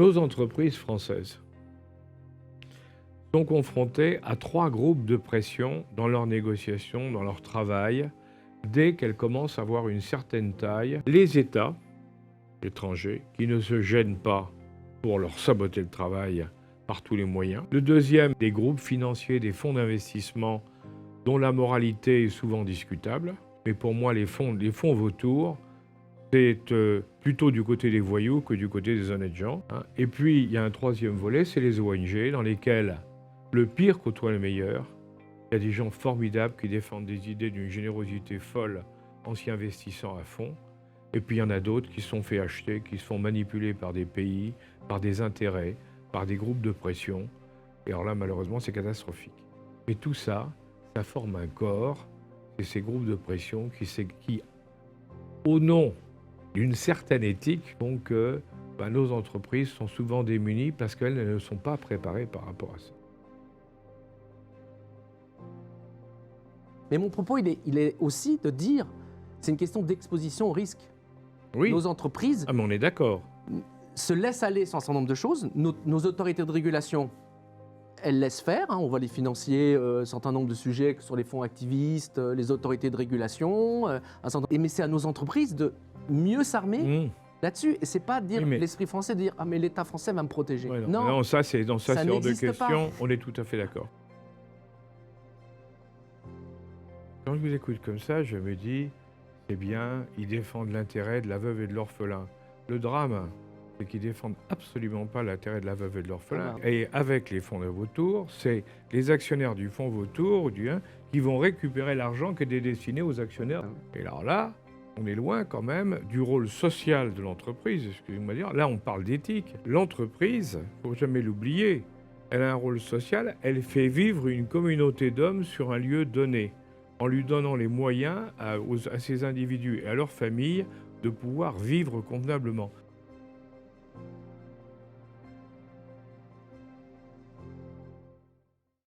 Nos entreprises françaises sont confrontées à 3 groupes de pression dans leurs négociations, dans leur travail, dès qu'elles commencent à avoir une certaine taille. Les États étrangers qui ne se gênent pas pour leur saboter le travail par tous les moyens. Le deuxième, des groupes financiers, des fonds d'investissement dont la moralité est souvent discutable. Mais pour moi, les fonds vautours, c'est plutôt du côté des voyous que du côté des honnêtes gens. Et puis, il y a un troisième volet, c'est les ONG, dans lesquelles le pire côtoie le meilleur. Il y a des gens formidables qui défendent des idées d'une générosité folle en s'y investissant à fond. Et puis, il y en a d'autres qui se sont fait acheter, qui se font manipuler par des pays, par des intérêts, par des groupes de pression. Et alors là, malheureusement, c'est catastrophique. Mais tout ça, ça forme un corps. C'est ces groupes de pression qui au nom d'une certaine éthique, font que nos entreprises sont souvent démunies parce qu'elles ne sont pas préparées par rapport à ça. Mais mon propos, il est aussi de dire, c'est une question d'exposition au risque. Oui. Nos entreprises Ah, mais on est d'accord. se laissent aller sur un certain nombre de choses. Nos autorités de régulation, elles laissent faire. On voit les financiers, un certain nombre de sujets sur les fonds activistes, les autorités de régulation. Mais c'est à nos entreprises de mieux s'armer là-dessus. Et c'est pas dire l'esprit français de dire mais l'État français va me protéger. Ouais, non, ça c'est hors de question. Pas. On est tout à fait d'accord. Quand je vous écoute comme ça, je me dis, c'est bien, ils défendent l'intérêt de la veuve et de l'orphelin. Le drame, c'est qu'ils défendent absolument pas l'intérêt de la veuve et de l'orphelin. Et avec les fonds de vautours, c'est les actionnaires du fonds vautour qui vont récupérer l'argent qui est destiné aux actionnaires. Et alors là, on est loin quand même du rôle social de l'entreprise. Excusez-moi de dire, là on parle d'éthique. L'entreprise, il ne faut jamais l'oublier, elle a un rôle social, elle fait vivre une communauté d'hommes sur un lieu donné, en lui donnant les moyens à ces individus et à leurs familles de pouvoir vivre convenablement.